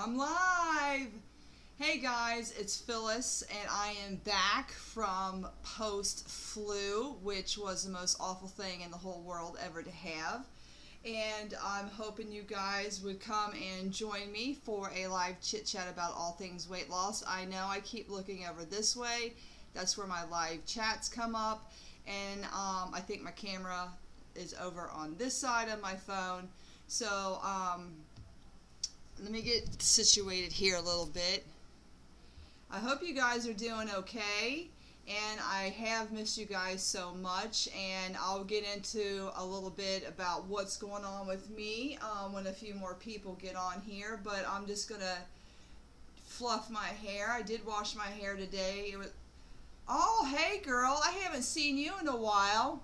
I'm live. Hey guys, it's Phyllis, and I am back from post-flu, which was the most awful thing in the whole world ever to have. And I'm hoping you guys would come and join me for a live chit-chat about all things weight loss. I know I keep looking over this way. That's where my live chats come up. And I think my camera is over on this side of my phone. So, let me get situated here a little bit. I hope you guys are doing okay, and I have missed you guys so much, and I'll get into a little bit about what's going on with me when a few more people get on here, but I'm just going to fluff my hair. I did wash my hair today. Oh, hey girl, I haven't seen you in a while.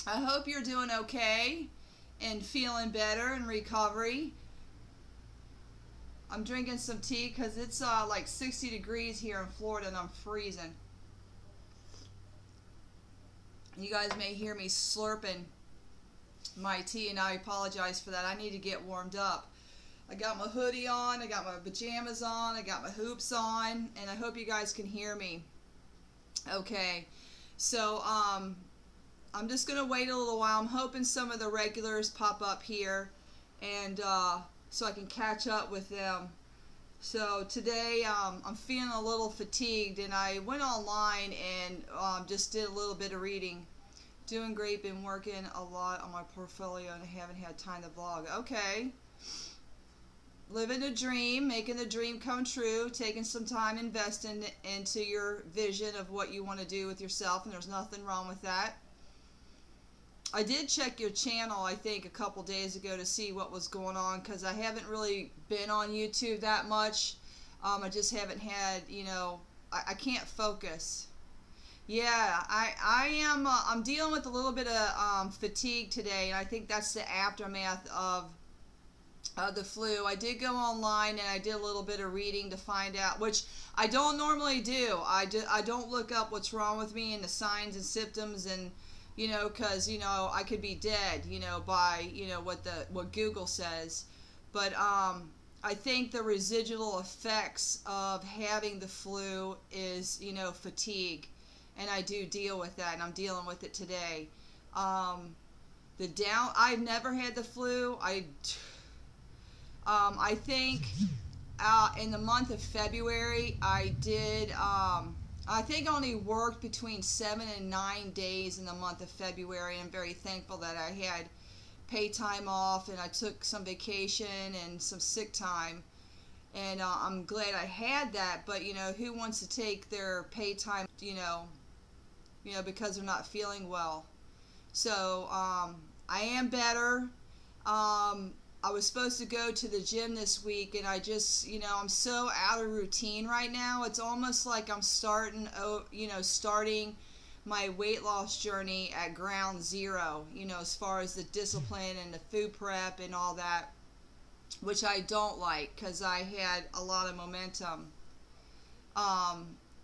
I hope you're doing okay and feeling better in recovery. I'm drinking some tea because it's like 60 degrees here in Florida and I'm freezing. You guys may hear me slurping my tea, and I apologize for that. I need to get warmed up. I got my hoodie on, I got my pajamas on, I got my hoops on, and I hope you guys can hear me. Okay, so I'm just going to wait a little while. I'm hoping some of the regulars pop up here, and so I can catch up with them. So today I'm feeling a little fatigued, and I went online and just did a little bit of reading. Doing great, been working a lot on my portfolio and I haven't had time to vlog. Okay. Living the dream, making the dream come true, taking some time investing into your vision of what you want to do with yourself, and there's nothing wrong with that. I did check your channel, I think, a couple days ago to see what was going on, because I haven't really been on YouTube that much. I just haven't had, I can't focus. Yeah, I'm dealing with a little bit of fatigue today, and I think that's the aftermath of the flu. I did go online and I did a little bit of reading to find out, which I don't normally do. I don't look up what's wrong with me and the signs and symptoms, and because I could be dead, by what Google says. But I think the residual effects of having the flu is fatigue, and I do deal with that, and I'm dealing with it today. I've never had the flu. I think in the month of February I did. I think I only worked between 7 and 9 days in the month of February. I'm very thankful that I had paid time off, and I took some vacation and some sick time, and I'm glad I had that. But who wants to take their paid time because they're not feeling well? So I am better. I was supposed to go to the gym this week, and I just, I'm so out of routine right now. It's almost like I'm starting my weight loss journey at ground zero, as far as the discipline and the food prep and all that, which I don't like because I had a lot of momentum.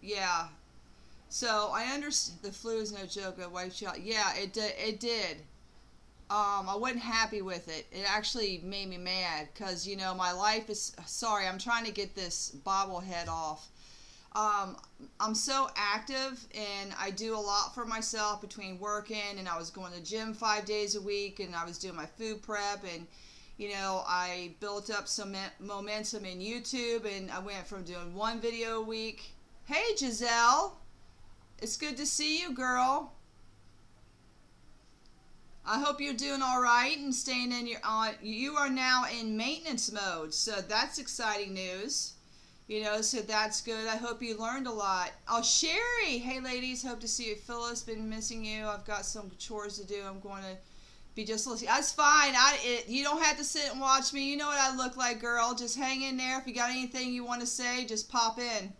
Yeah. So I understand the flu is no joke. A wife shot. Yeah, it did. I wasn't happy with it. It actually made me mad because, my life is... Sorry, I'm trying to get this bobblehead off. I'm so active, and I do a lot for myself between working, and I was going to the gym 5 days a week, and I was doing my food prep, and, I built up some momentum in YouTube, and I went from doing one video a week. Hey, Giselle. It's good to see you, girl. I hope you're doing all right and staying in your. You are now in maintenance mode, so that's exciting news. So that's good. I hope you learned a lot. Oh, Sherry, hey ladies, hope to see you. Phyllis, been missing you. I've got some chores to do. I'm going to be just listening. That's fine. You don't have to sit and watch me. You know what I look like, girl. Just hang in there. If you got anything you want to say, just pop in.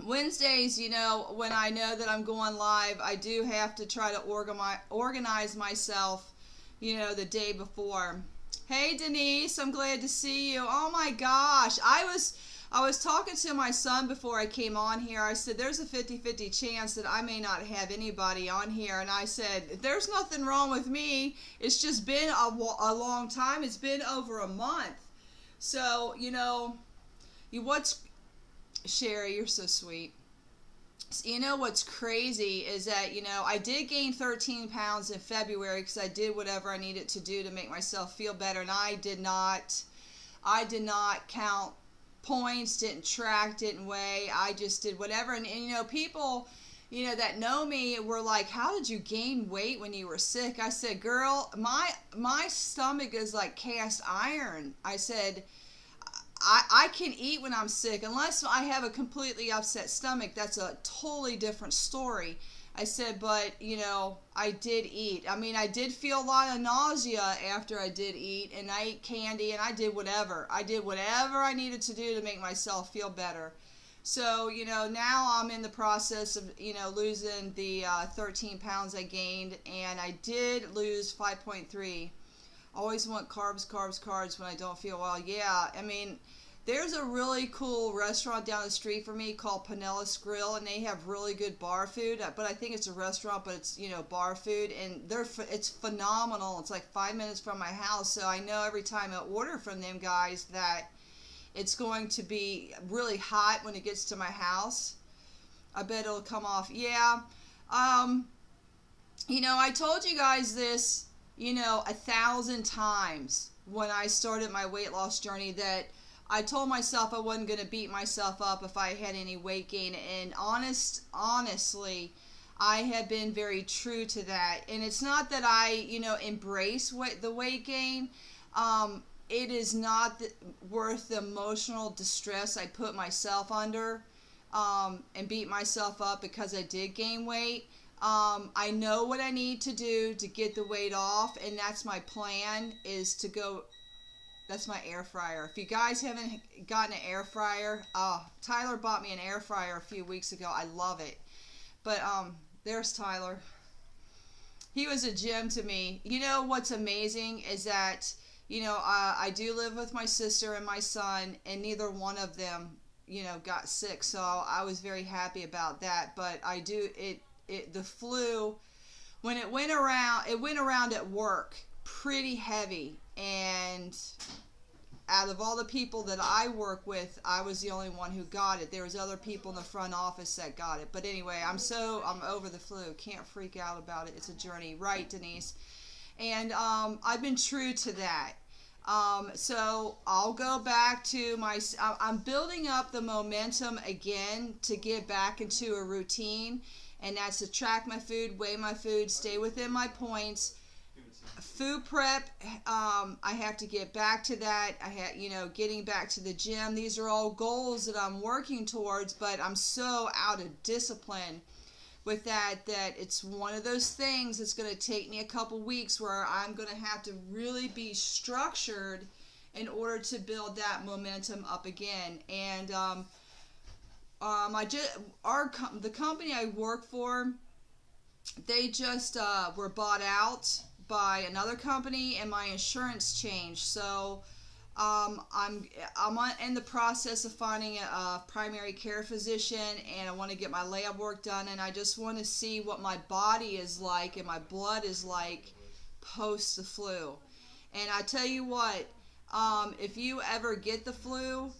Wednesdays, when I know that I'm going live, I do have to try to organize myself, the day before. Hey, Denise, I'm glad to see you. Oh my gosh, I was talking to my son before I came on here. I said, there's a 50-50 chance that I may not have anybody on here. And I said, there's nothing wrong with me. It's just been a long time. It's been over a month. So, Sherry, you're so sweet. You know what's crazy is that, I did gain 13 pounds in February because I did whatever I needed to do to make myself feel better. And I did not count points, didn't track, didn't weigh. I just did whatever. And people, that know me were like, how did you gain weight when you were sick? I said, girl, my stomach is like cast iron. I said, I can eat when I'm sick unless I have a completely upset stomach. That's a totally different story. I said, but, I did eat. I mean, I did feel a lot of nausea after I did eat, and I ate candy, and I did whatever. I did whatever I needed to do to make myself feel better. So, now I'm in the process of, losing the 13 pounds I gained, and I did lose 5.3. Always want carbs when I don't feel well. Yeah, I mean, there's a really cool restaurant down the street from me called Pinellas Grill, and they have really good bar food. But I think it's a restaurant, but it's, bar food, and it's phenomenal. It's like 5 minutes from my house, so I know every time I order from them guys that it's going to be really hot when it gets to my house. I bet it'll come off. Yeah. I told you guys this, 1,000 times when I started my weight loss journey, that I told myself I wasn't going to beat myself up if I had any weight gain. And honestly, I have been very true to that. And it's not that I, embrace the weight gain. It is not worth the emotional distress I put myself under and beat myself up because I did gain weight. I know what I need to do to get the weight off, and that's my plan, is to go. That's my air fryer. If you guys haven't gotten an air fryer, Tyler bought me an air fryer a few weeks ago. I love it. But there's Tyler. He was a gem to me. What's amazing is that, I do live with my sister and my son, and neither one of them, got sick. So I was very happy about that. But the flu, when it went around at work pretty heavy, and out of all the people that I work with, I was the only one who got it. There was other people in the front office that got it. But anyway, I'm over the flu. Can't freak out about it. It's a journey. Right, Denise? And I've been true to that. So I'll go back to I'm building up the momentum again to get back into a routine. And that's to track my food, weigh my food, stay within my points. Food prep, I have to get back to that. Getting back to the gym. These are all goals that I'm working towards, but I'm so out of discipline with that it's one of those things that's going to take me a couple weeks where I'm going to have to really be structured in order to build that momentum up again. And the company I work for, they just were bought out by another company, and my insurance changed. So I'm in the process of finding a primary care physician, and I want to get my lab work done, and I just want to see what my body is like and my blood is like post the flu. And I tell you what, if you ever get the flu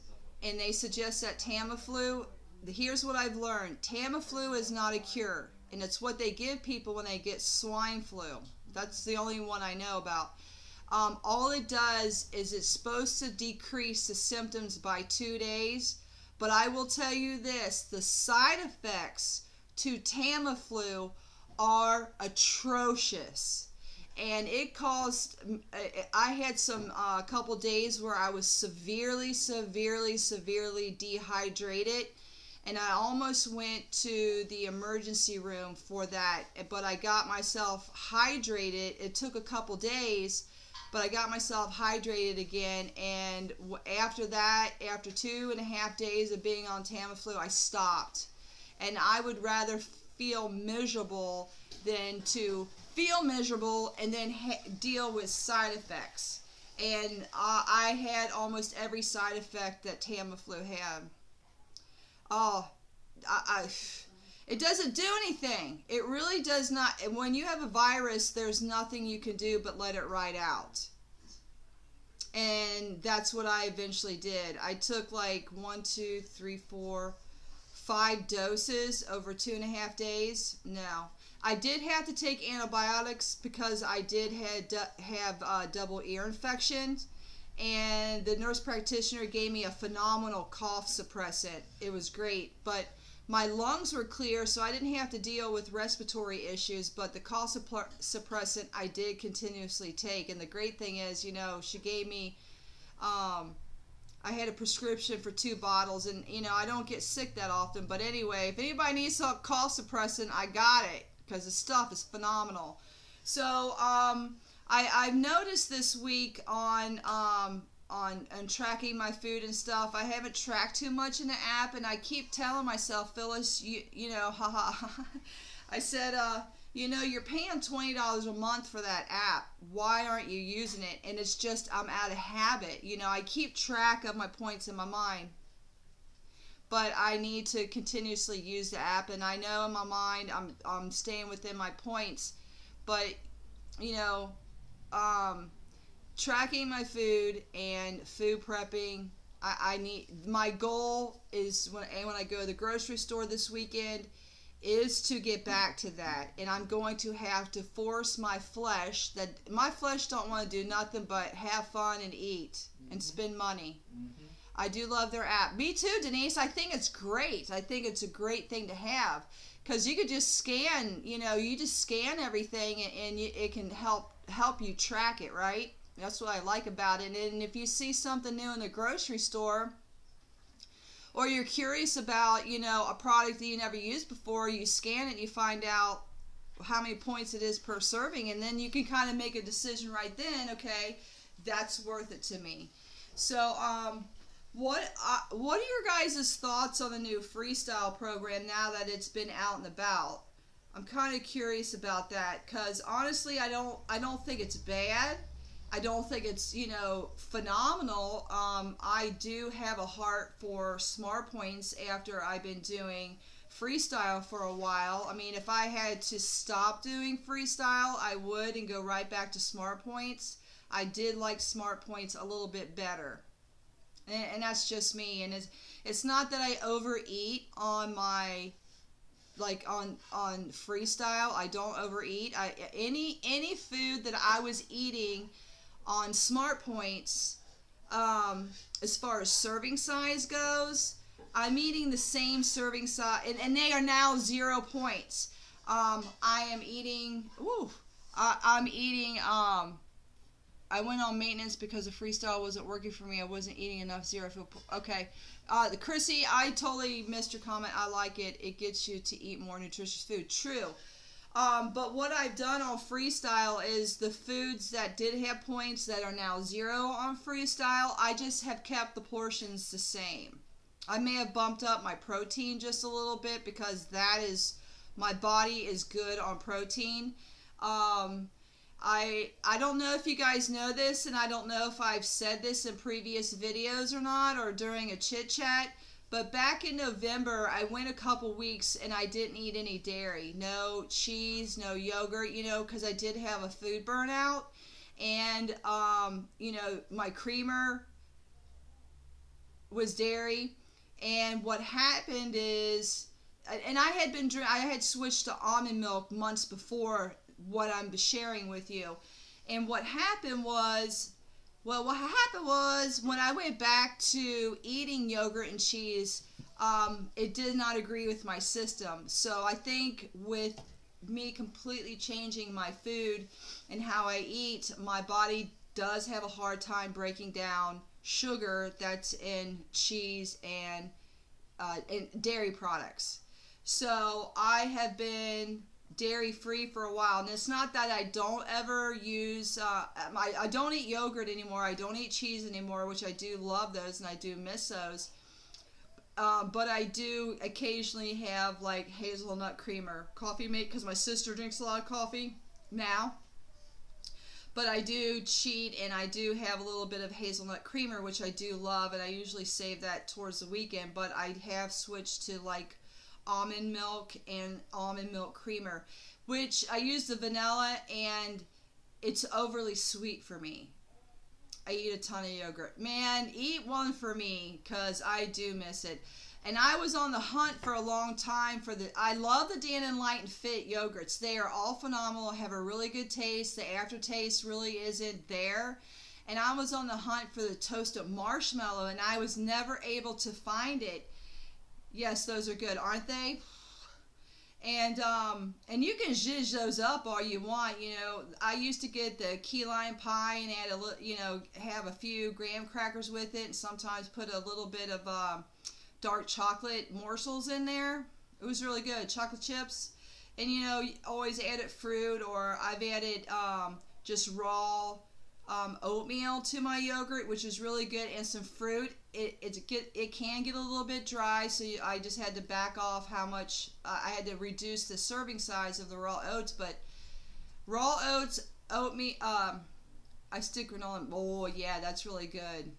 and they suggest that Tamiflu, here's what I've learned. Tamiflu is not a cure, and it's what they give people when they get swine flu. That's the only one I know about. All it does is it's supposed to decrease the symptoms by 2 days, but I will tell you this, the side effects to Tamiflu are atrocious. And it caused, I had a couple days where I was severely dehydrated, and I almost went to the emergency room for that, but I got myself hydrated. It took a couple days, but I got myself hydrated again, and after that, after 2.5 days of being on Tamiflu, I stopped. And I would rather feel miserable than to feel miserable and then deal with side effects. and I had almost every side effect that Tamiflu had. Oh, it doesn't do anything. It really does not. When you have a virus, there's nothing you can do but let it ride out. And that's what I eventually did. I took like 5 doses over 2.5 days. No. I did have to take antibiotics because I did have double ear infections. And the nurse practitioner gave me a phenomenal cough suppressant. It was great. But my lungs were clear, so I didn't have to deal with respiratory issues. But the cough suppressant I did continuously take. And the great thing is, you know, she gave me, I had a prescription for 2 bottles. And, you know, I don't get sick that often. But anyway, if anybody needs some cough suppressant, I got it. Because the stuff is phenomenal. So, I've noticed this week on tracking my food and stuff, I haven't tracked too much in the app, and I keep telling myself, Phyllis, you know, haha. I said, you know, you're paying $20 a month for that app. Why aren't you using it? And it's just, I'm out of habit. You know, I keep track of my points in my mind, but I need to continuously use the app, and I know in my mind I'm staying within my points, but, you know, tracking my food and food prepping, I need, my goal is when I go to the grocery store this weekend is to get back to that. And I'm going to have to force my flesh don't want to do nothing but have fun and eat and spend money. I do love their app. Me too, Denise. I think it's great. I think it's a great thing to have because you could just scan, you know, you just scan everything and it can help you track it, right? That's what I like about it. And if you see something new in the grocery store, or you're curious about, you know, a product that you never used before, you scan it and you find out how many points it is per serving, and then you can kind of make a decision right then, okay, that's worth it to me. So, what are your guys' thoughts on the new freestyle program now that it's been out and about? I'm kind of curious about that because honestly, I don't think it's bad. I don't think it's, you know, phenomenal. I do have a heart for smart points after I've been doing freestyle for a while. I mean, if I had to stop doing freestyle, I would and go right back to smart points. I did like smart points a little bit better. And that's just me. And it's not that I overeat on my, like on freestyle. I don't overeat. Any food that I was eating on smart points, as far as serving size goes, I'm eating the same serving size, and they are now 0 points. I am eating. I'm eating. I went on maintenance because the freestyle wasn't working for me. I wasn't eating enough 0 food. Okay. The Chrissy, I totally missed your comment. I like it. It gets you to eat more nutritious food. True. But what I've done on freestyle is the foods that did have points that are now 0 on freestyle, I just have kept the portions the same. I may have bumped up my protein just a little bit because my body is good on protein. I don't know if you guys know this, and I don't know if I've said this in previous videos or not, or during a Chit Chat, but back in November, I went a couple weeks and I didn't eat any dairy. No cheese, no yogurt, you know, because I did have a food burnout. And, you know, my creamer was dairy. And what happened is, and I had switched to almond milk months before what I'm sharing with you. And what happened was, when I went back to eating yogurt and cheese, it did not agree with my system. So I think with me completely changing my food and how I eat, my body does have a hard time breaking down sugar that's in cheese and in dairy products. So I have been dairy free for a while, and it's not that I don't ever use I don't eat yogurt anymore, I don't eat cheese anymore, which I do love those and I do miss those, but I do occasionally have like hazelnut creamer coffee mate because my sister drinks a lot of coffee now. But I do cheat, and I do have a little bit of hazelnut creamer, which I do love, and I usually save that towards the weekend. But I have switched to like almond milk and almond milk creamer, which I use the vanilla, and it's overly sweet for me. I eat a ton of yogurt. Man, eat one for me, because I do miss it. And I was on the hunt for a long time for I love the Dan and Light and Fit yogurts. They are all phenomenal, have a really good taste. The aftertaste really isn't there. And I was on the hunt for the toasted marshmallow, and I was never able to find it. Yes, those are good, aren't they? And you can zhuzh those up all you want. You know, I used to get the key lime pie and add have a few graham crackers with it, and sometimes put a little bit of dark chocolate morsels in there. It was really good. Chocolate chips. And always added fruit, or I've added just raw oatmeal to my yogurt, which is really good, and some fruit. It can get a little bit dry, so I just had to back off how much. I had to reduce the serving size of the raw oats, but raw oats, oatmeal, I stick granola. Oh yeah, that's really good.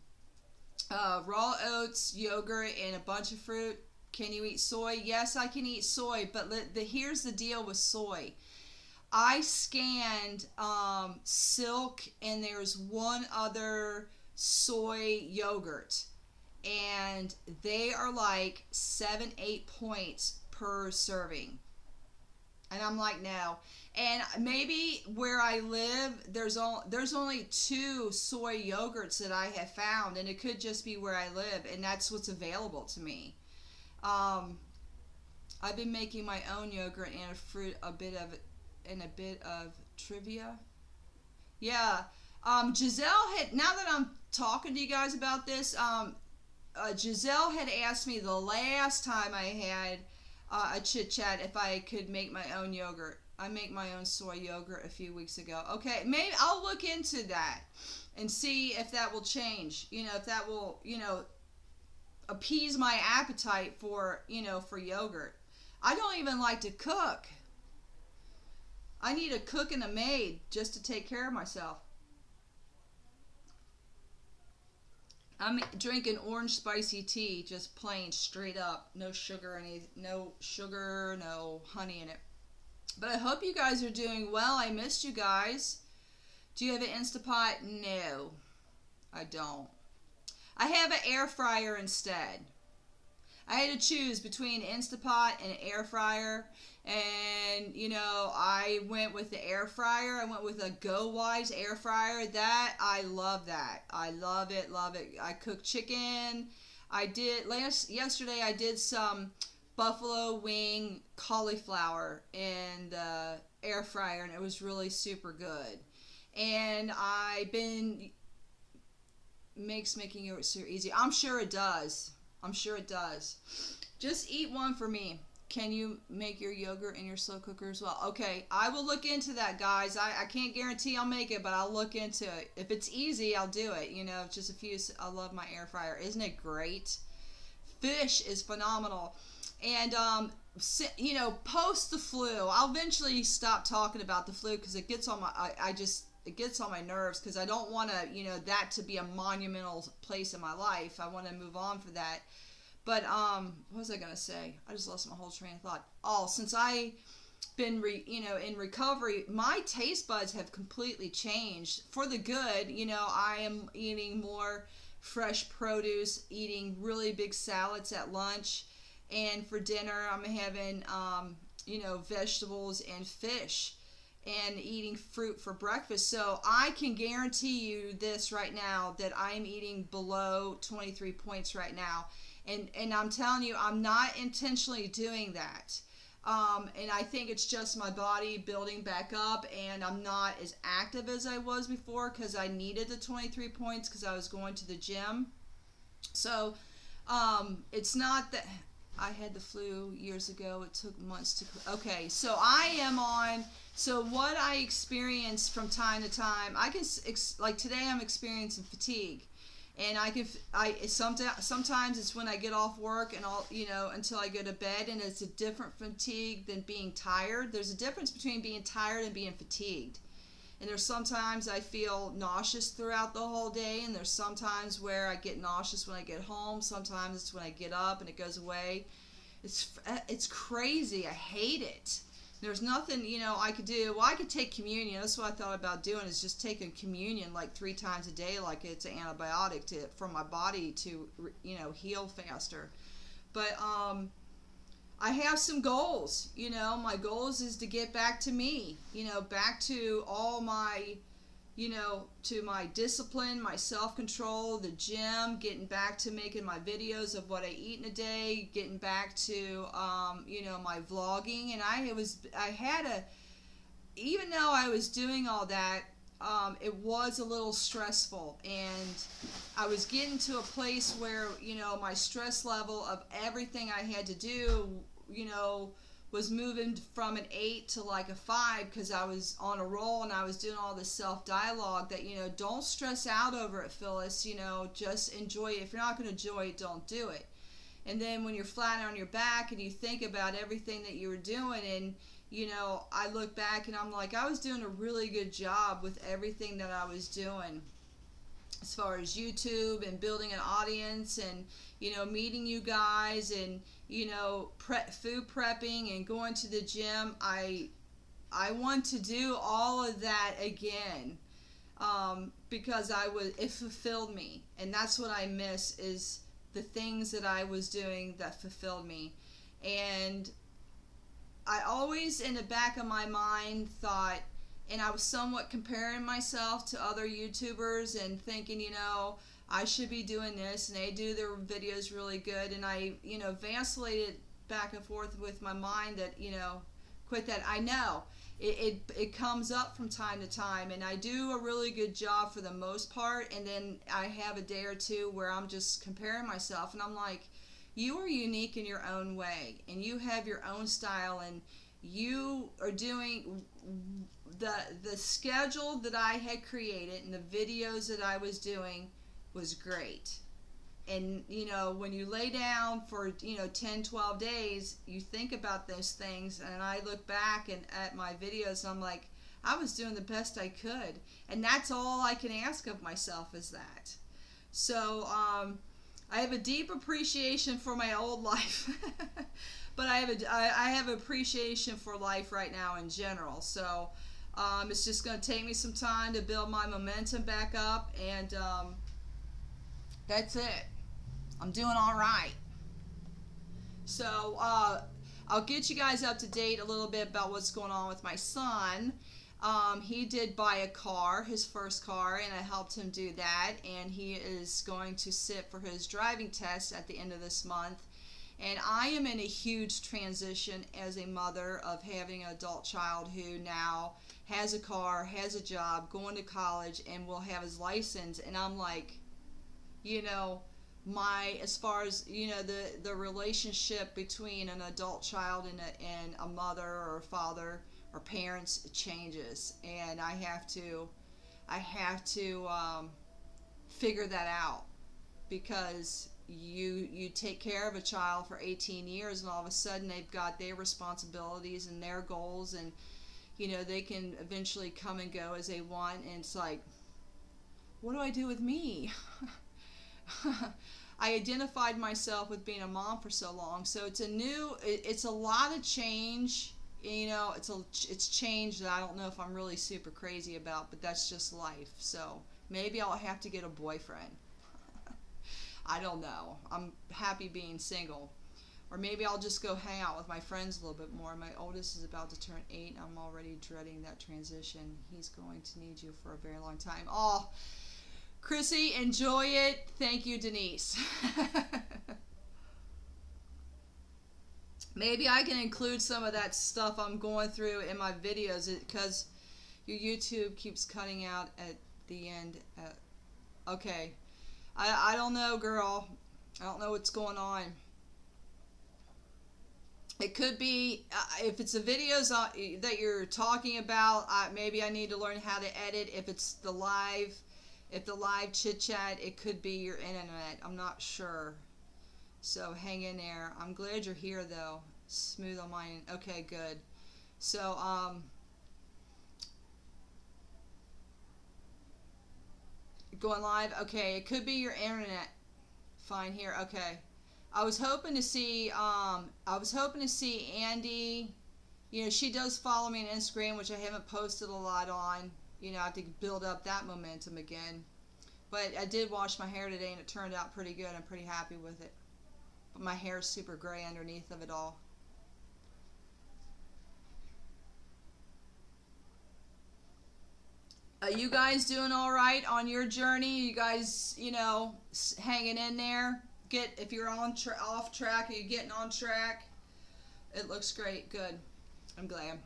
Raw oats, yogurt, and a bunch of fruit. Can you eat soy? Yes, I can eat soy, but here's the deal with soy. I scanned Silk, and there's one other soy yogurt, and they are like 7-8 points per serving. And I'm like, no. And maybe where I live, there's only 2 soy yogurts that I have found, and it could just be where I live, and that's what's available to me. I've been making my own yogurt and a bit of trivia. Yeah. Giselle had, now that I'm talking to you guys about this, Giselle had asked me the last time I had a Chit Chat if I could make my own yogurt. I make my own soy yogurt a few weeks ago. Okay, maybe I'll look into that and see if that will change. If that will, appease my appetite for yogurt. I don't even like to cook. I need a cook and a maid just to take care of myself. I'm drinking orange spicy tea, just plain, straight up. No sugar, no honey in it. But I hope you guys are doing well. I missed you guys. Do you have an Instapot? No, I don't. I have an air fryer instead. I had to choose between Instapot and an air fryer, and I went with the air fryer. I went with a Go Wise air fryer. I love that. I love it. I cook chicken. Yesterday I did some buffalo wing cauliflower in the air fryer, and it was really super good. And I've been makes making yogurt so easy. I'm sure it does. Just eat one for me. Can you make your yogurt in your slow cooker as well? Okay, I will look into that, guys. I can't guarantee I'll make it, but I'll look into it. If it's easy, I'll do it. Just a few. I love my air fryer. Isn't it great? Fish is phenomenal. And post the flu, I'll eventually stop talking about the flu because it gets on my. It gets on my nerves because I don't want to, that to be a monumental place in my life. I want to move on for that. But what was I gonna say? I just lost my whole train of thought. Oh, since I been in recovery, my taste buds have completely changed for the good. I am eating more fresh produce, eating really big salads at lunch, and for dinner I'm having vegetables and fish, and eating fruit for breakfast. So I can guarantee you this right now, that I'm eating below 23 points right now. And I'm telling you, I'm not intentionally doing that. And I think it's just my body building back up, and I'm not as active as I was before because I needed the 23 points because I was going to the gym. So it's not that I had the flu years ago. It took months to... Okay, so I am on... So what I experience from time to time, I can... Like today I'm experiencing fatigue. And sometimes it's when I get off work and until I go to bed, and it's a different fatigue than being tired. There's a difference between being tired and being fatigued. And there's sometimes I feel nauseous throughout the whole day, and there's sometimes where I get nauseous when I get home. Sometimes it's when I get up and it goes away. It's crazy. I hate it. There's nothing, I could do. Well, I could take communion. That's what I thought about doing, is just taking communion like 3 times a day, like it's an antibiotic for my body to, heal faster. But I have some goals. My goals is to get back to me, back to all my, to my discipline, my self-control, the gym, getting back to making my videos of what I eat in a day, getting back to, my vlogging. And even though I was doing all that, it was a little stressful, and I was getting to a place where, my stress level of everything I had to do, was moving from an 8 to like a 5, because I was on a roll and I was doing all this self-dialogue that, don't stress out over it, Phyllis, just enjoy it. If you're not going to enjoy it, don't do it. And then when you're flat on your back and you think about everything that you were doing, and, I look back and I'm like, I was doing a really good job with everything that I was doing, as far as YouTube and building an audience and, meeting you guys and, food prepping and going to the gym. I want to do all of that again, because it fulfilled me. And that's what I miss, is the things that I was doing that fulfilled me. And I always, in the back of my mind, thought, and I was somewhat comparing myself to other YouTubers and thinking, I should be doing this, and they do their videos really good. And I, vacillated back and forth with my mind that, quit that. I know it comes up from time to time, and I do a really good job for the most part. And then I have a day or two where I'm just comparing myself, and I'm like, you are unique in your own way, and you have your own style, and you are doing the schedule that I had created, and the videos that I was doing was great. And when you lay down for 10, 12 days, you think about those things, and I look back at my videos, and I'm like, I was doing the best I could, and that's all I can ask of myself, is that. So I have a deep appreciation for my old life, but I have appreciation for life right now in general. So it's just going to take me some time to build my momentum back up, and that's it. I'm doing all right. So I'll get you guys up to date a little bit about what's going on with my son. He did buy a car, his first car, and I helped him do that, and he is going to sit for his driving test at the end of this month. And I am in a huge transition as a mother of having an adult child who now has a car, has a job, going to college, and will have his license. And I'm like, as far as, the relationship between an adult child and a mother or a father or parents changes, and I have to figure that out, because you take care of a child for 18 years, and all of a sudden they've got their responsibilities and their goals, and they can eventually come and go as they want, and it's like, what do I do with me? I identified myself with being a mom for so long, so it's a lot of change. It's change that I don't know if I'm really super crazy about, but that's just life. So maybe I'll have to get a boyfriend. I don't know. I'm happy being single. Or maybe I'll just go hang out with my friends a little bit more. My oldest is about to turn 8, and I'm already dreading that transition. He's going to need you for a very long time. Oh, Chrissy, enjoy it. Thank you, Denise. Maybe I can include some of that stuff I'm going through in my videos, because your YouTube keeps cutting out at the end. Okay. I don't know, girl. I don't know what's going on. It could be, if it's the videos that you're talking about, maybe I need to learn how to edit. If it's the live chit chat, it could be your internet. I'm not sure. So hang in there. I'm glad you're here, though. Smooth on mine. Okay, good. So Going live? Okay, it could be your internet. Fine here. Okay. I was hoping to see Andy. You know, she does follow me on Instagram, which I haven't posted a lot on. You know, I have to build up that momentum again. But I did wash my hair today, and it turned out pretty good. I'm pretty happy with it. But my hair is super gray underneath of it all. Are you guys doing all right on your journey? You guys, you know, hanging in there? If you're off track, are you getting on track? It looks great. Good. I'm glad.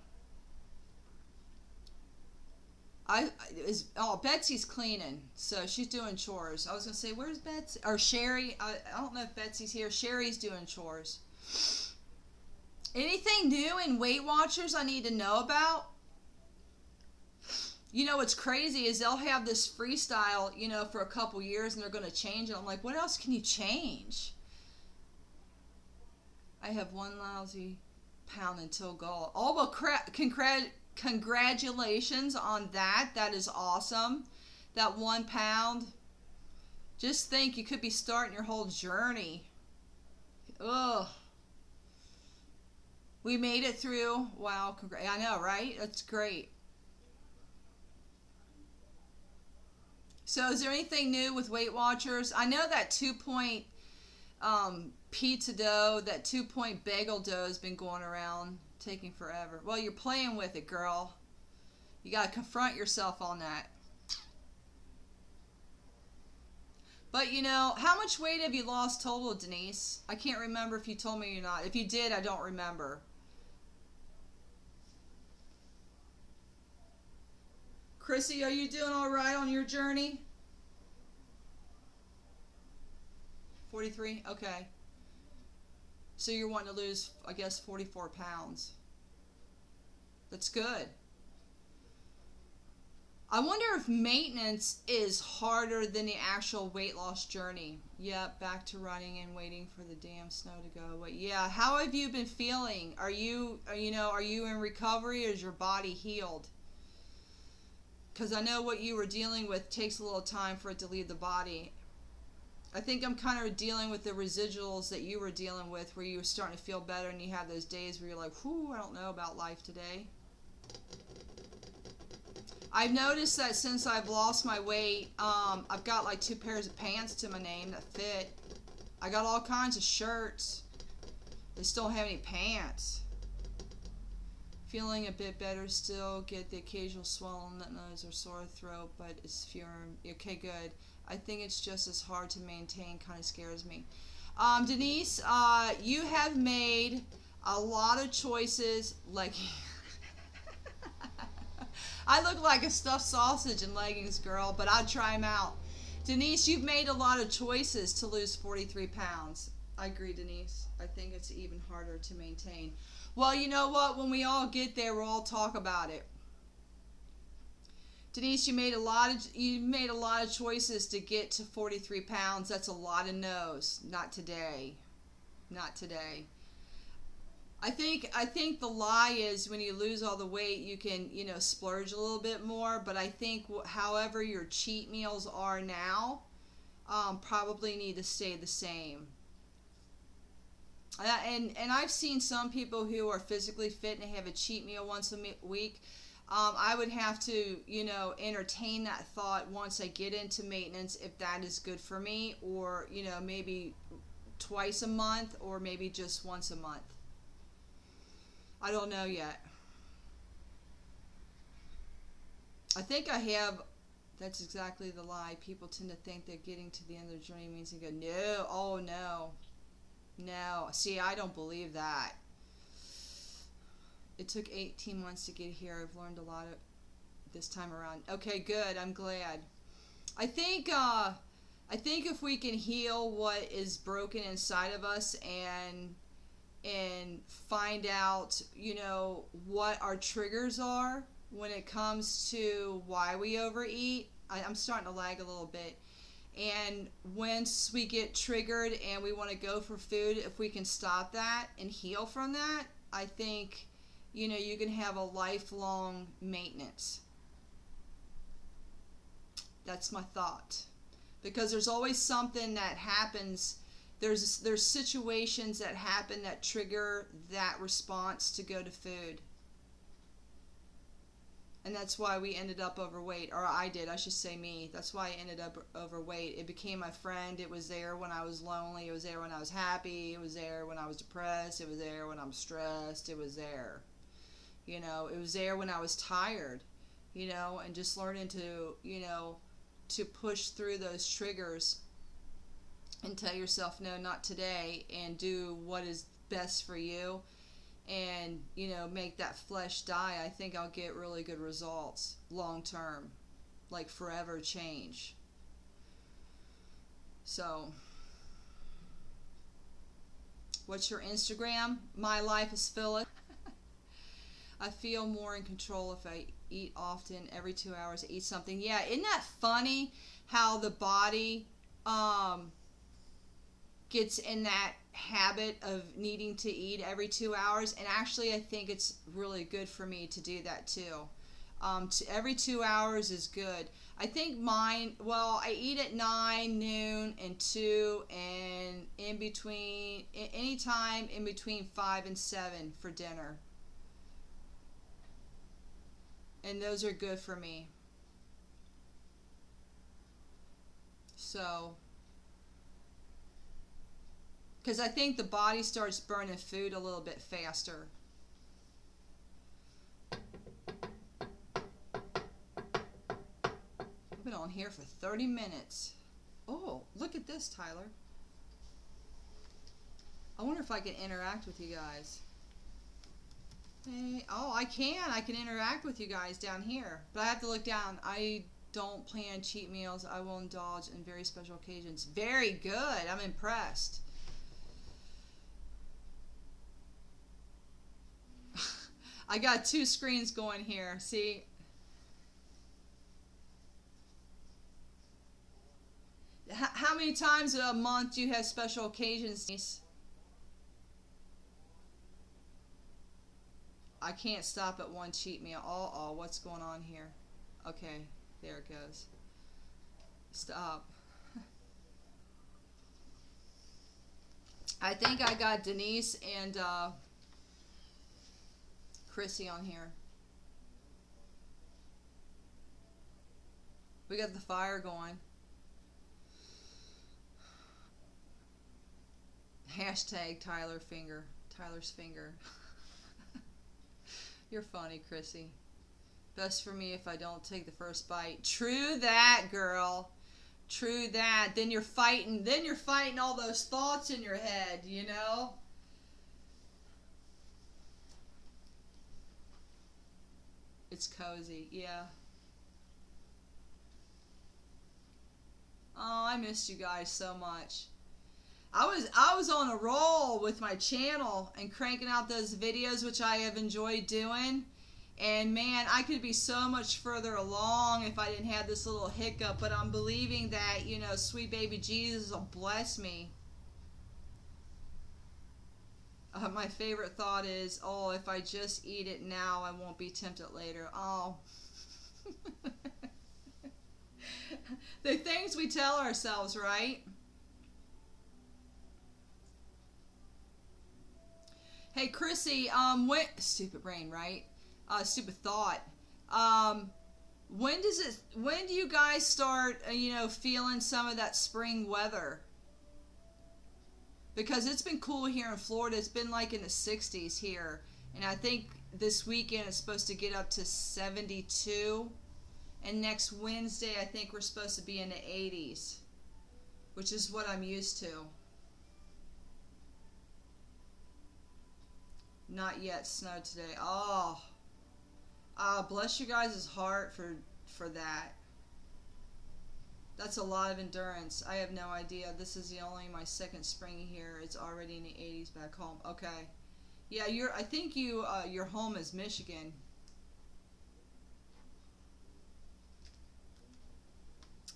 Betsy's cleaning, so she's doing chores. I was gonna say, where's Betsy or Sherry? I don't know if Betsy's here. Sherry's doing chores. Anything new in Weight Watchers I need to know about? You know what's crazy is they'll have this freestyle, you know, for a couple years, and they're gonna change it. I'm like, what else can you change? I have one lousy pound until goal. Oh well, congratulations on that. That is awesome. That 1 pound. Just think, you could be starting your whole journey. Ugh. We made it through. Wow. I know, right? That's great. So is there anything new with Weight Watchers? I know that 2-point pizza dough, that 2-point bagel dough has been going around, taking forever. Well, you're playing with it, girl. You got to confront yourself on that. But, you know, how much weight have you lost total, Denise? I can't remember if you told me or not. If you did, I don't remember. Chrissy, are you doing all right on your journey? 43? Okay. So you're wanting to lose, I guess, 44 pounds. That's good. I wonder if maintenance is harder than the actual weight loss journey. Yep, back to running and waiting for the damn snow to go away. Yeah, how have you been feeling? Are you in recovery, or is your body healed? Because I know what you were dealing with takes a little time for it to leave the body. I think I'm kind of dealing with the residuals that you were dealing with, where you were starting to feel better and you had those days where you're like, whew, I don't know about life today. I've noticed that since I've lost my weight, I've got like 2 pairs of pants to my name that fit. I got all kinds of shirts. I just don't have any pants. Feeling a bit better still. Get the occasional swollen nose or sore throat, but it's fewer. Okay, good. I think it's just as hard to maintain. Kind of scares me. Denise, you have made a lot of choices. Like, I look like a stuffed sausage in leggings, girl, but I'd try them out. Denise, you've made a lot of choices to lose 43 pounds. I agree, Denise. I think it's even harder to maintain. Well, you know what? When we all get there, we'll all talk about it. Denise, you made a lot of choices to get to 43 pounds. That's a lot of no's. Not today. Not today. I think the lie is when you lose all the weight, you can, you know, splurge a little bit more. But I think however your cheat meals are now, probably need to stay the same. And I've seen some people who are physically fit and have a cheat meal once a week. I would have to, you know, entertain that thought once I get into maintenance, if that is good for me, or, you know, maybe twice a month, or maybe just once a month. I don't know yet. I think I have. That's exactly the lie. People tend to think that getting to the end of the journey means they go, no, oh no. No, see, I don't believe that. It took 18 months to get here. I've learned a lot of this time around. Okay, good. I'm glad. I think if we can heal what is broken inside of us and find out, you know, what our triggers are when it comes to why we overeat. I'm starting to lag a little bit. And once we get triggered and we want to go for food, if we can stop that and heal from that, I think, you know, you can have a lifelong maintenance. That's my thought. Because there's always something that happens. There's situations that happen that trigger that response to go to food. And that's why we ended up overweight. Or I did, I should say me. That's why I ended up overweight. It became my friend. It was there when I was lonely. It was there when I was happy. It was there when I was depressed. It was there when I'm stressed. It was there. You know, it was there when I was tired. You know, and just learning to, you know, to push through those triggers and tell yourself, no, not today, and do what is best for you, and, you know, make that flesh die. I think I'll get really good results long term, like forever change. So, what's your Instagram? My life is Phyllis. I feel more in control if I eat often. Every 2 hours I eat something. Yeah, isn't that funny how the body gets in that habit of needing to eat every 2 hours? And actually, I think it's really good for me to do that too. Every 2 hours is good. I think mine, well, I eat at 9, noon, and 2, and in between, anytime in between 5 and 7 for dinner. And those are good for me. So, because I think the body starts burning food a little bit faster. I've been on here for 30 minutes. Oh, look at this, Tyler. I wonder if I can interact with you guys. Hey, oh, I can interact with you guys down here, but I have to look down. I don't plan cheat meals. I will indulge in very special occasions. Very good. I'm impressed. I got 2 screens going here. See? How many times a month do you have special occasions, Denise? I can't stop at one cheat meal. Oh, what's going on here? Okay, there it goes. Stop. I think I got Denise and Chrissy on here. We got the fire going. Hashtag Tyler's finger. You're funny, Chrissy. Best for me if I don't take the first bite. True that, girl. True that. Then you're fighting all those thoughts in your head, you know? It's cozy, yeah. Oh, I missed you guys so much. I was on a roll with my channel and cranking out those videos, which I have enjoyed doing. And man, I could be so much further along if I didn't have this little hiccup. But I'm believing that, you know, sweet baby Jesus will bless me. My favorite thought is, oh, if I just eat it now, I won't be tempted later. Oh. The things we tell ourselves, right? Hey, Chrissy, stupid brain, right? Stupid thought. When do you guys start, you know, feeling some of that spring weather? Because it's been cool here in Florida. It's been like in the 60s here. And I think this weekend it's supposed to get up to 72. And next Wednesday, I think we're supposed to be in the 80s, which is what I'm used to. Not yet snow today. Oh, bless you guys' heart for that. That's a lot of endurance. I have no idea. This is only my second spring here. It's already in the 80s back home. Okay. Yeah, I think your home is Michigan.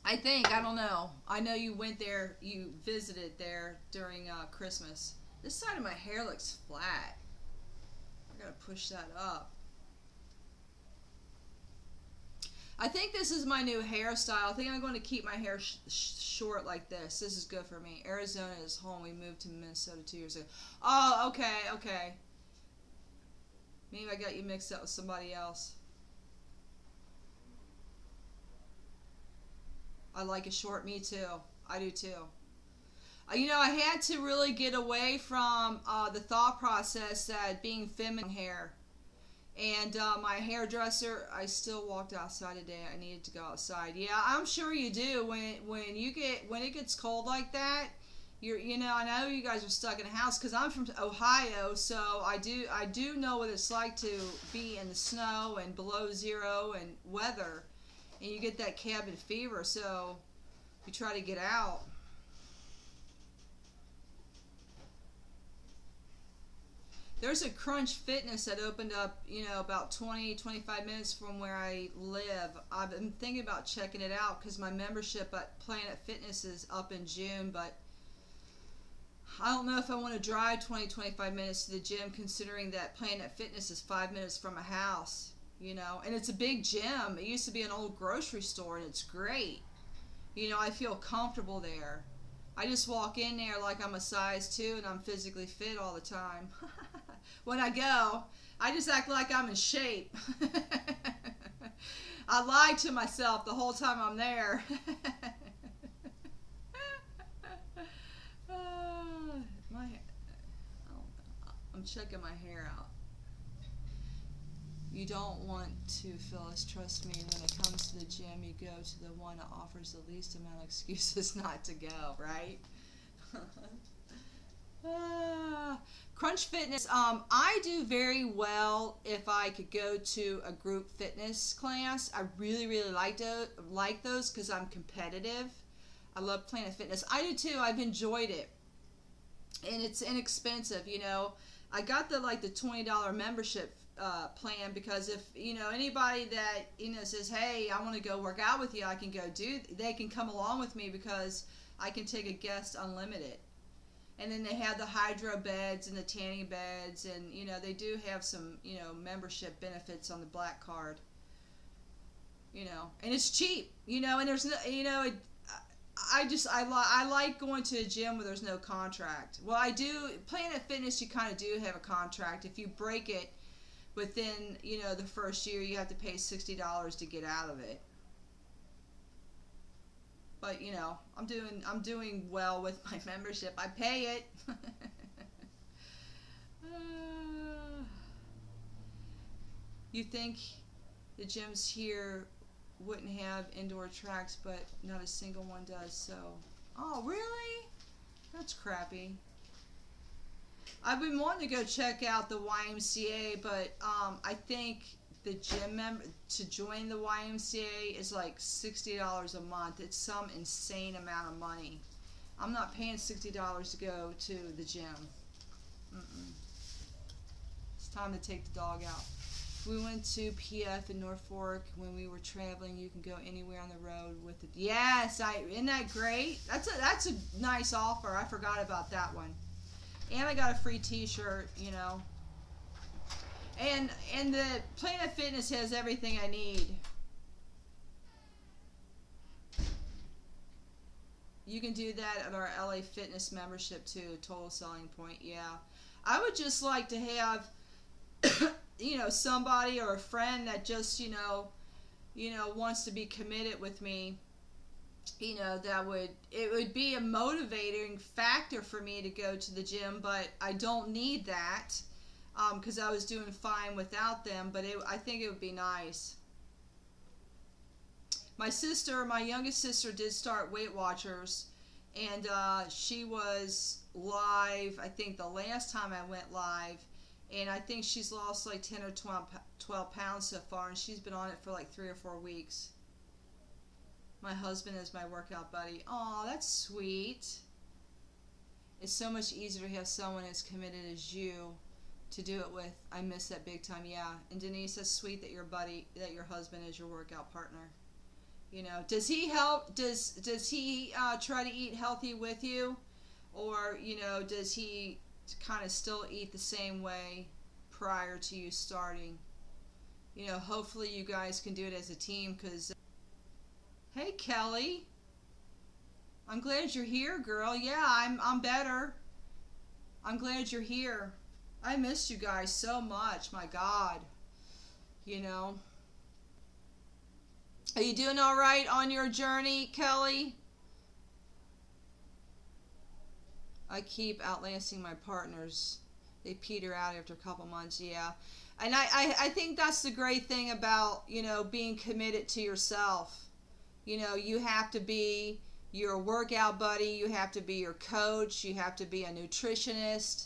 I don't know. I know you went there, you visited there during Christmas. This side of my hair looks flat. I gotta push that up. I think this is my new hairstyle. I think I'm going to keep my hair short like this. This is good for me. Arizona is home. We moved to Minnesota 2 years ago. Oh, okay. Maybe I got you mixed up with somebody else. I like it short. Me too. I do too. I had to really get away from the thought process that being feminine hair. And my hairdresser, I still walked outside today. I needed to go outside. Yeah, I'm sure you do. When it gets cold like that, I know you guys are stuck in a house because I'm from Ohio, so I do know what it's like to be in the snow and below zero and weather, and you get that cabin fever. So you try to get out. There's a Crunch Fitness that opened up, about 20-25 minutes from where I live. I've been thinking about checking it out because my membership at Planet Fitness is up in June, but I don't know if I want to drive 20-25 minutes to the gym, considering that Planet Fitness is 5 minutes from a house, and it's a big gym. It used to be an old grocery store, and it's great. I feel comfortable there. I just walk in there like I'm a size 2 and I'm physically fit all the time. When I go, I just act like I'm in shape. I lie to myself the whole time I'm there. I'm checking my hair out. You don't want to, Phyllis. Trust me, when it comes to the gym, you go to the one that offers the least amount of excuses not to go, right? Crunch Fitness. I do very well if I could go to a group fitness class. I really, really like those because I'm competitive. I love Planet Fitness. I do too. I've enjoyed it, and it's inexpensive. I got the $20 membership plan because if anybody that says, hey, I want to go work out with you, I can go they can come along with me because I can take a guest unlimited. And then they have the hydro beds and the tanning beds, and they do have some membership benefits on the black card. And it's cheap. And there's no I like going to a gym where there's no contract. Well, I do. Planet Fitness, you kind of do have a contract. If you break it within the first year, you have to pay $60 to get out of it. But I'm doing well with my membership. I pay it. You think the gyms here wouldn't have indoor tracks, but not a single one does. So, oh really? That's crappy. I've been wanting to go check out the YMCA, but I think the gym member to join the YMCA is like $60 a month. It's some insane amount of money. I'm not paying $60 to go to the gym. It's time to take the dog out. We went to PF in Norfolk when we were traveling. You can go anywhere on the road with it. Yes, isn't that great? That's a nice offer. I forgot about that one. And I got a free T-shirt, And the Planet Fitness has everything I need. You can do that at our LA Fitness membership too. Total selling point. Yeah, I would just like to have, somebody or a friend that just wants to be committed with me. It would be a motivating factor for me to go to the gym, but I don't need that. Because I was doing fine without them, but I think it would be nice. My youngest sister did start Weight Watchers, and she was live, I think the last time I went live, and I think she's lost like 10 or 12 pounds so far, and she's been on it for like 3 or 4 weeks. My husband is my workout buddy. Aw, that's sweet. It's so much easier to have someone as committed as you to do it with. I miss that big time. Yeah. And Denise, that's sweet that your husband is your workout partner. Does he help? Does he try to eat healthy with you, or does he kind of still eat the same way prior to you starting? hopefully you guys can do it as a team. Because, hey, Kelly, I'm glad you're here, girl. Yeah, I'm better. I'm glad you're here. I missed you guys so much. My God. You know. Are you doing all right on your journey, Kelly? I keep outlasting my partners. They peter out after a couple months, yeah. And I think that's the great thing about, being committed to yourself. You have to be your workout buddy. You have to be your coach. You have to be a nutritionist.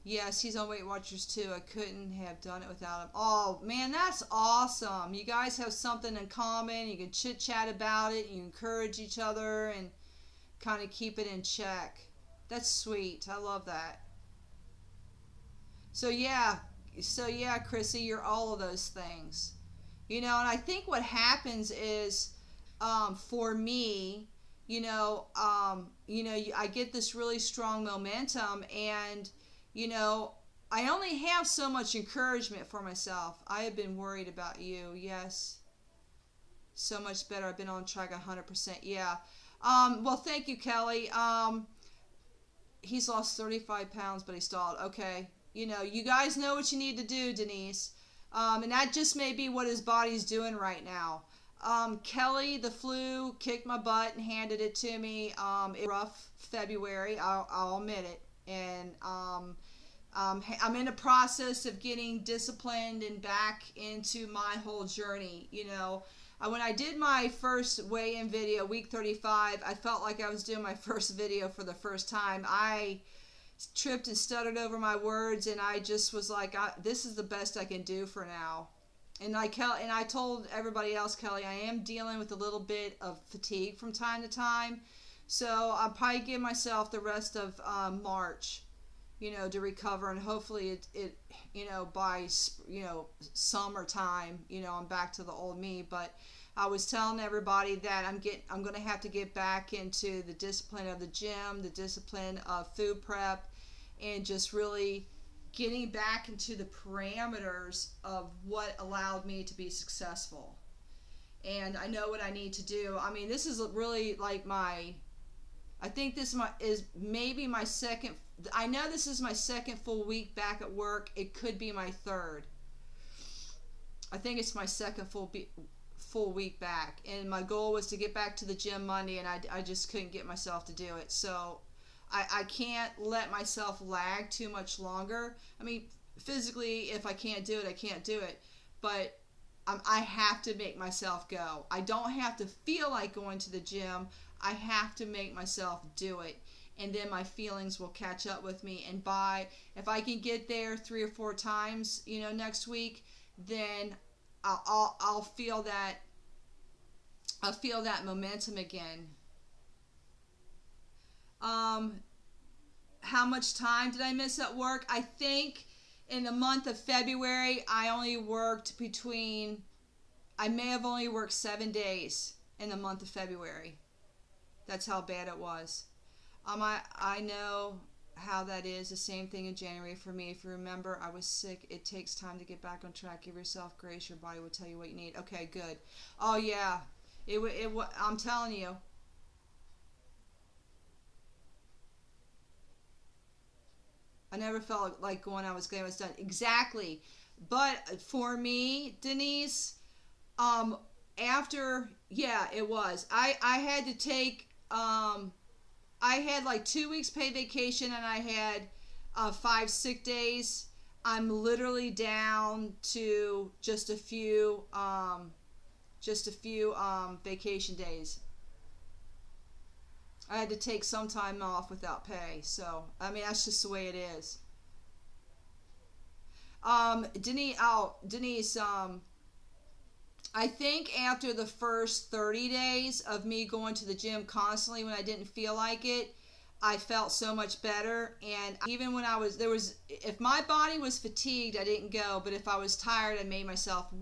Yes, he's on Weight Watchers too. I couldn't have done it without him. Oh, man, that's awesome. You guys have something in common. You can chit-chat about it. You encourage each other and kind of keep it in check. That's sweet. I love that. So yeah, Chrissy, you're all of those things. And I think what happens is, for me, I get this really strong momentum, and I only have so much encouragement for myself. I have been worried about you. Yes, so much better. I've been on track 100%. Yeah. Well, thank you, Kelly. He's lost 35 pounds, but he stalled. Okay. You guys know what you need to do, Denise. And that just may be what his body's doing right now. Kelly, the flu kicked my butt and handed it to me. It was rough February, I'll admit it. And I'm in the process of getting disciplined and back into my whole journey. When I did my first weigh-in video, week 35, I felt like I was doing my first video for the first time. I tripped and stuttered over my words, and I just was like, this is the best I can do for now. And I told everybody else, Kelly, I am dealing with a little bit of fatigue from time to time. So I'll probably give myself the rest of March, to recover, and hopefully it by summertime, I'm back to the old me. But I was telling everybody that I'm going to have to get back into the discipline of the gym, the discipline of food prep, and just really getting back into the parameters of what allowed me to be successful. And I know what I need to do. I mean, this is really like I think this is maybe my second. I know this is my second full week back at work. It could be my third. I think it's my second full week back. And my goal was to get back to the gym Monday, and I just couldn't get myself to do it. So I can't let myself lag too much longer. I mean, physically, if I can't do it, I can't do it. But I have to make myself go. I don't have to feel like going to the gym. I have to make myself do it. And then my feelings will catch up with me. And if I can get there 3 or 4 times, next week, then I'll feel that. I'll feel that momentum again. How much time did I miss at work? I think in the month of February, I may have only worked 7 days in the month of February. That's how bad it was. I know how that is. The same thing in January for me. If you remember, I was sick. It takes time to get back on track. Give yourself grace. Your body will tell you what you need. Okay, good. Oh, yeah. I'm telling you. I never felt like when I was glad I was done. Exactly. But for me, Denise, it was. I had to take, I had like 2 weeks paid vacation, and I had 5 sick days. I'm literally down to just a few vacation days. I had to take some time off without pay. So, I mean, that's just the way it is. Denise, I think after the first 30 days of me going to the gym constantly when I didn't feel like it, I felt so much better. And even when if my body was fatigued, I didn't go. But if I was tired, I made myself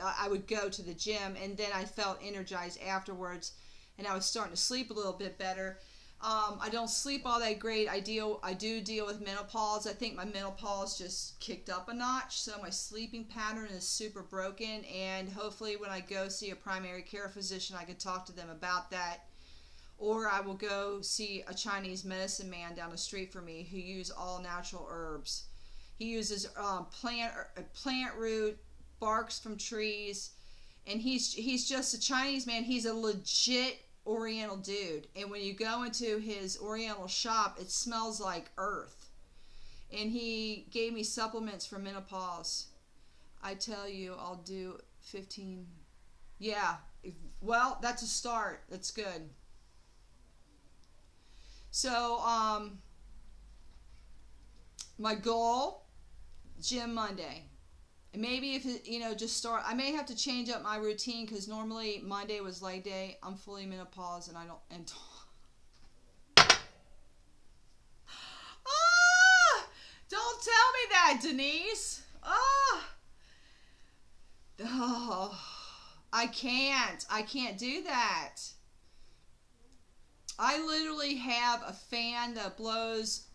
I would go to the gym, and then I felt energized afterwards. And I was starting to sleep a little bit better. I don't sleep all that great. I do deal with menopause. I think my menopause just kicked up a notch, so my sleeping pattern is super broken. And hopefully, when I go see a primary care physician, I can talk to them about that. Or I will go see a Chinese medicine man down the street from me who uses all natural herbs. He uses plant root, barks from trees, and he's just a Chinese man. He's a legit Oriental dude, and when you go into his Oriental shop, it smells like earth. And he gave me supplements for menopause. I tell you, I'll do 15. Yeah, well, that's a start. That's good. So, my goal, gym Monday. And maybe if it, just start, I may have to change up my routine because normally Monday was leg day. I'm fully menopause and I don't, and ah, don't tell me that, Denise. Oh, I can't do that. I literally have a fan that blows,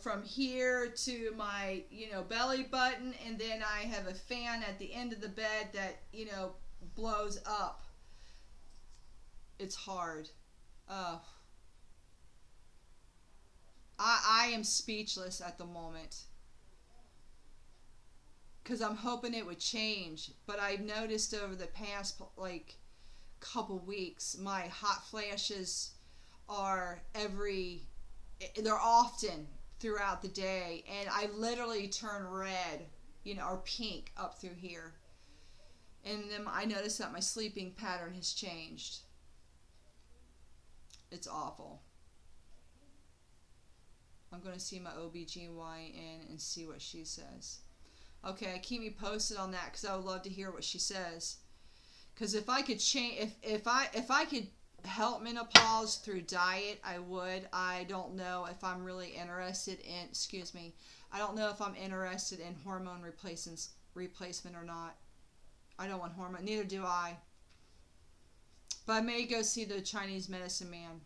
from here to my, belly button, and then I have a fan at the end of the bed that, blows up. It's hard. I am speechless at the moment because I'm hoping it would change, but I've noticed over the past, couple weeks, my hot flashes they're often throughout the day, and I literally turn red, or pink up through here. And then I notice that my sleeping pattern has changed. It's awful. I'm going to see my OBGYN and see what she says. Okay, keep me posted on that because I would love to hear what she says. Because if I could change, if I could help menopause through diet, I would. I don't know if I'm really interested in, I don't know if I'm interested in hormone replacement or not. I don't want hormone, neither do I. But I may go see the Chinese medicine man.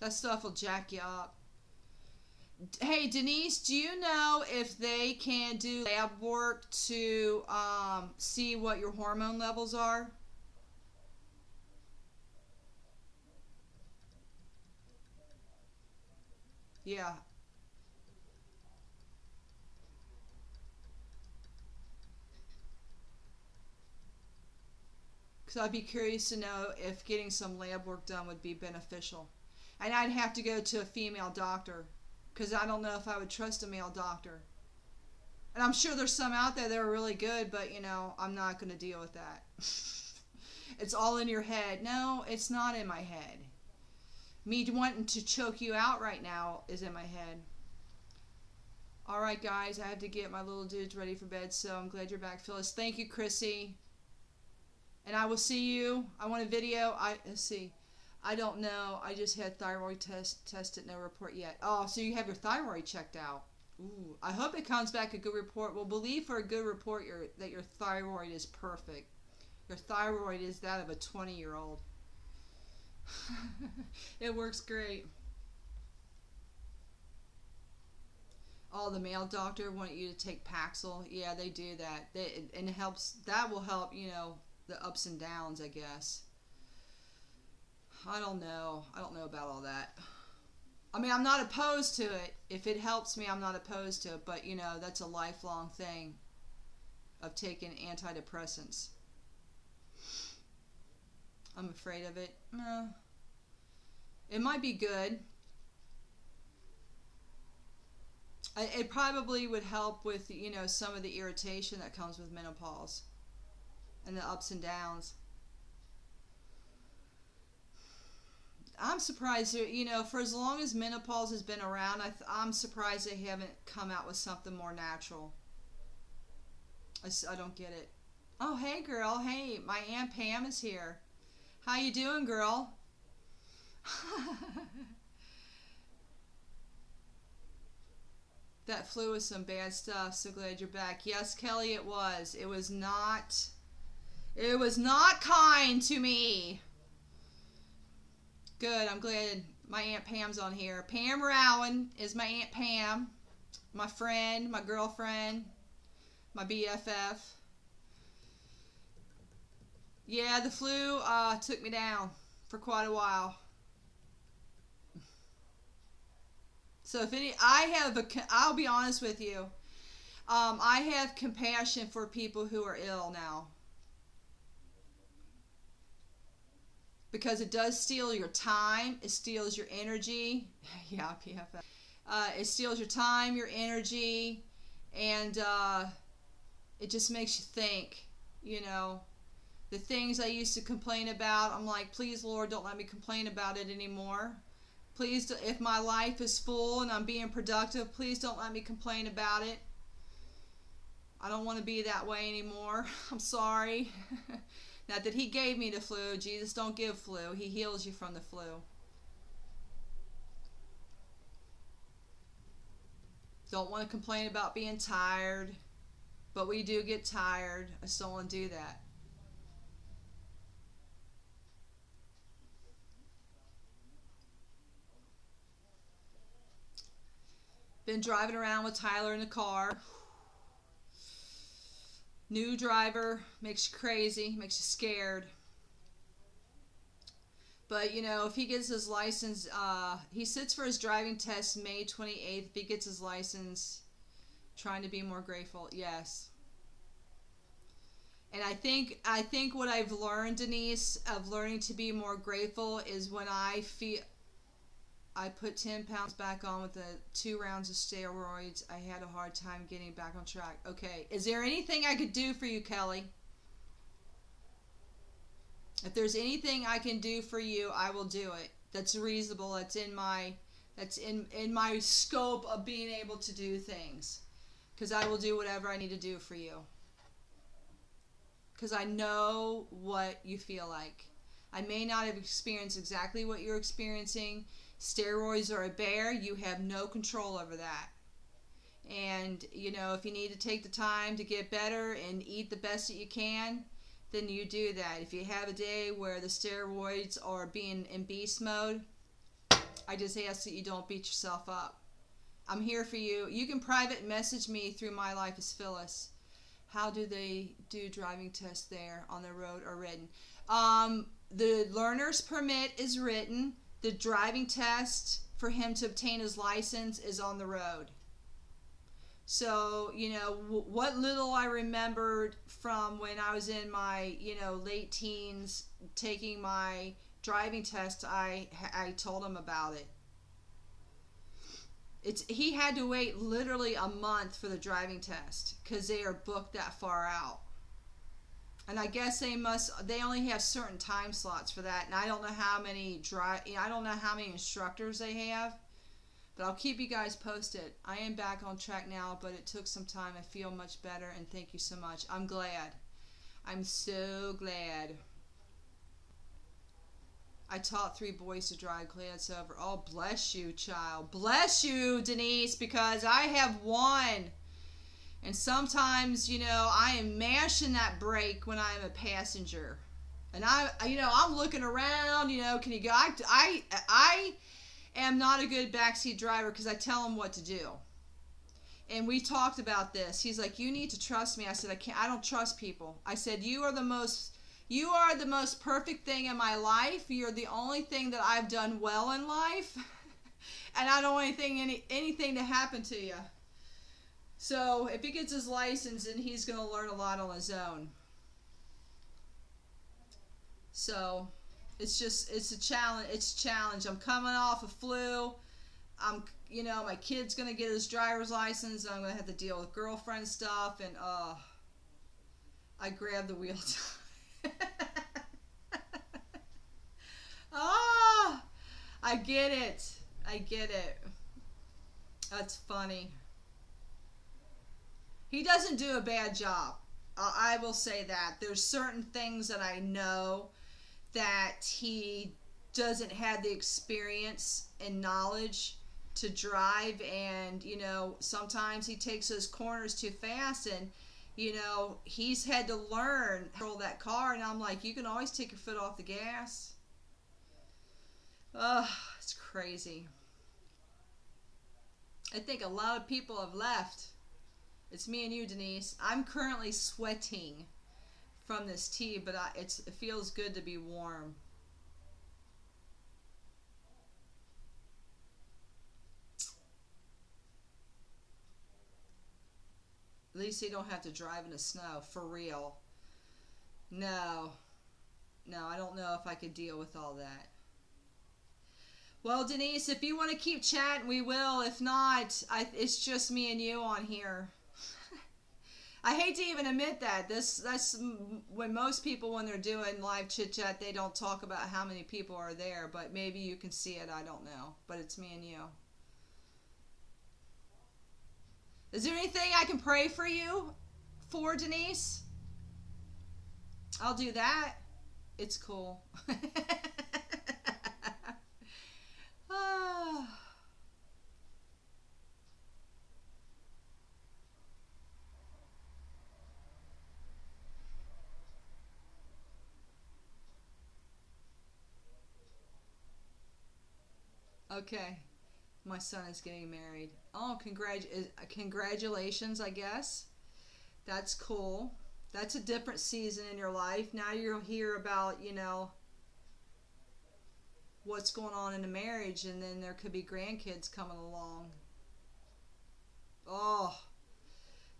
That stuff will jack you up. Hey, Denise, do you know if they can do lab work to see what your hormone levels are? Yeah. Because I'd be curious to know if getting some lab work done would be beneficial. And I'd have to go to a female doctor because I don't know if I would trust a male doctor. And I'm sure there's some out there that are really good, but, I'm not going to deal with that. It's all in your head. No, it's not in my head. Me wanting to choke you out right now is in my head. All right, guys, I have to get my little dudes ready for bed, so I'm glad you're back, Phyllis. Thank you, Chrissy. And I will see you. I want a video. Let's see. I don't know. I just had thyroid tested, no report yet. Oh, so you have your thyroid checked out. Ooh, I hope it comes back a good report. Well, believe for a good report that your thyroid is perfect. Your thyroid is that of a 20-year-old. It works great. Oh, the male doctor wanted you to take Paxil. Yeah, they do that. And it helps. That will help, the ups and downs, I guess. I don't know. I don't know about all that. I mean, I'm not opposed to it. If it helps me, I'm not opposed to it. But, that's a lifelong thing of taking antidepressants. I'm afraid of it. No. It might be good. It probably would help with, some of the irritation that comes with menopause and the ups and downs. I'm surprised, for as long as menopause has been around, I'm surprised they haven't come out with something more natural. I don't get it. Oh, hey, girl. Hey, my Aunt Pam is here. How you doing, girl? That flu was some bad stuff. So glad you're back. Yes, Kelly, it was. It was not It was not kind to me. Good. I'm glad my Aunt Pam's on here. Pam Rowan is my Aunt Pam. My friend, my girlfriend, my BFF. Yeah, the flu took me down for quite a while. So I'll be honest with you. I have compassion for people who are ill now. Because it does steal your time. It steals your energy. Yeah, PFF. It steals your time, your energy, and it just makes you think, the things I used to complain about. I'm like, please, Lord, don't let me complain about it anymore. Please, if my life is full and I'm being productive, please don't let me complain about it. I don't want to be that way anymore. I'm sorry. Not that he gave me the flu. Jesus don't give flu. He heals you from the flu. Don't want to complain about being tired. But we do get tired. I still want to do that. Been driving around with Tyler in the car. New driver, makes you crazy, makes you scared. But, if he gets his license, he sits for his driving test May 28th. If he gets his license, trying to be more grateful, yes. And I think what I've learned, Denise, of learning to be more grateful is when I put 10 pounds back on with the 2 rounds of steroids. I had a hard time getting back on track. Okay, is there anything I could do for you, Kelly? If there's anything I can do for you, I will do it. That's reasonable. That's in my scope of being able to do things. Because I will do whatever I need to do for you. Because I know what you feel like. I may not have experienced exactly what you're experiencing. Steroids are a bear. You have no control over that. And, if you need to take the time to get better and eat the best that you can, then you do that. If you have a day where the steroids are being in beast mode, I just ask that you don't beat yourself up. I'm here for you. You can private message me through My Life as Phyllis. How do they do driving tests there on the road or written? The learner's permit is written. The driving test for him to obtain his license is on the road. So, what little I remembered from when I was in my, late teens taking my driving test, I told him about it. He had to wait literally a month for the driving test because they are booked that far out. And I guess they only have certain time slots for that. And I don't know how many instructors they have. But I'll keep you guys posted. I am back on track now, but it took some time. I feel much better, and thank you so much. I'm glad. I'm so glad. I taught 3 boys to drive. Glad it's over. Oh, bless you, child. Bless you, Denise, because I have 1. And sometimes, I am mashing that brake when I'm a passenger. And I'm looking around, can you go? I am not a good backseat driver because I tell him what to do. And we talked about this. He's like, you need to trust me. I said, I don't trust people. I said, you are the most perfect thing in my life. You're the only thing that I've done well in life. And I don't want anything to happen to you. So if he gets his license, then he's going to learn a lot on his own. So it's a challenge. It's a challenge. I'm coming off a flu. My kid's going to get his driver's license. And I'm going to have to deal with girlfriend stuff. And I grabbed the wheel. I get it. That's funny. He doesn't do a bad job. I will say that. There's certain things that I know that he doesn't have the experience and knowledge to drive, and sometimes he takes those corners too fast, and He's had to learn how to control that car, and I'm like, you can always take your foot off the gas. Ugh, it's crazy. I think a lot of people have left. It's me and you, Denise. I'm currently sweating from this tea, but it feels good to be warm. At least you don't have to drive in the snow, for real. No. No, I don't know if I could deal with all that. Well, Denise, if you want to keep chatting, we will. If not, it's just me and you on here. I hate to even admit that. That's when most people, when they're doing live chit chat, they don't talk about how many people are there. But maybe you can see it. I don't know. But it's me and you. Is there anything I can pray for you for, Denise? I'll do that. It's cool. Okay. My son is getting married. Oh, congratulations, I guess. That's cool. That's a different season in your life. Now you'll hear about, what's going on in the marriage, and then there could be grandkids coming along. Oh,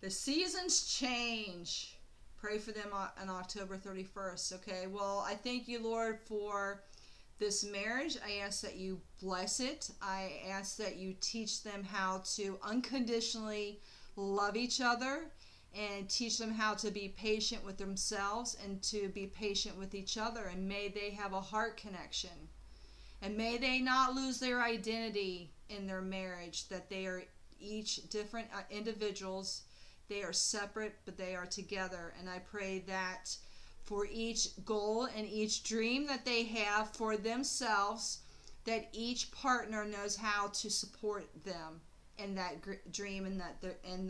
the seasons change. Pray for them on October 31st. Okay, well, I thank you, Lord, for this marriage. I ask that you bless it. I ask that you teach them how to unconditionally love each other, and teach them how to be patient with themselves and to be patient with each other. And may they have a heart connection. And may they not lose their identity in their marriage, that they are each different individuals. They are separate, but they are together. And I pray that for each goal and each dream that they have for themselves, that each partner knows how to support them in that dream and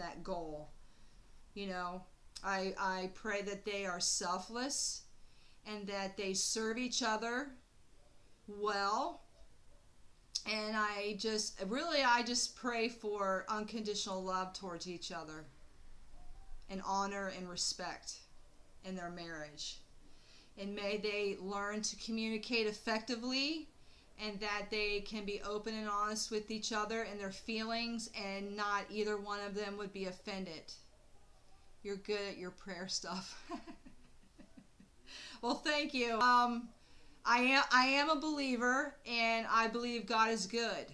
that goal. I pray that they are selfless and that they serve each other well. And I just pray for unconditional love towards each other, and honor and respect in their marriage. And may they learn to communicate effectively, and that they can be open and honest with each other and their feelings, and not either one of them would be offended. You're good at your prayer stuff. Well, thank you. I am a believer, and I believe God is good.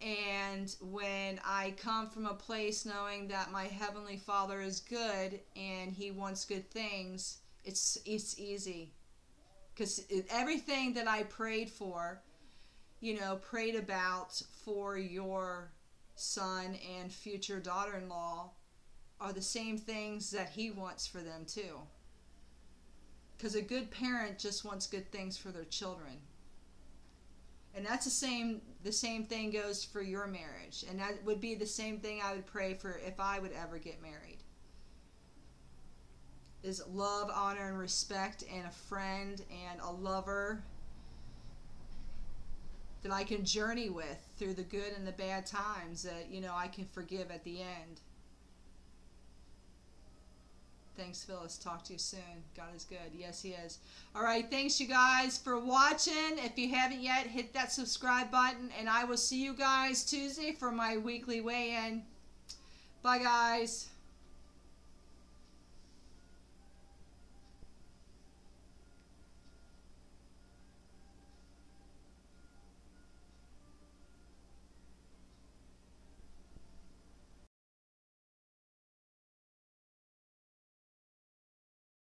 And when I come from a place knowing that my Heavenly Father is good and He wants good things, it's easy. Because everything that I prayed for, prayed about for your son and future daughter-in-law, are the same things that He wants for them too. Because a good parent just wants good things for their children. And that's the same thing goes for your marriage. And that would be the same thing I would pray for if I would ever get married. Is love, honor, and respect, and a friend and a lover that I can journey with through the good and the bad times, that, I can forgive at the end. Thanks, Phyllis. Talk to you soon. God is good. Yes, He is. All right. Thanks, you guys, for watching. If you haven't yet, hit that subscribe button, and I will see you guys Tuesday for my weekly weigh-in. Bye, guys.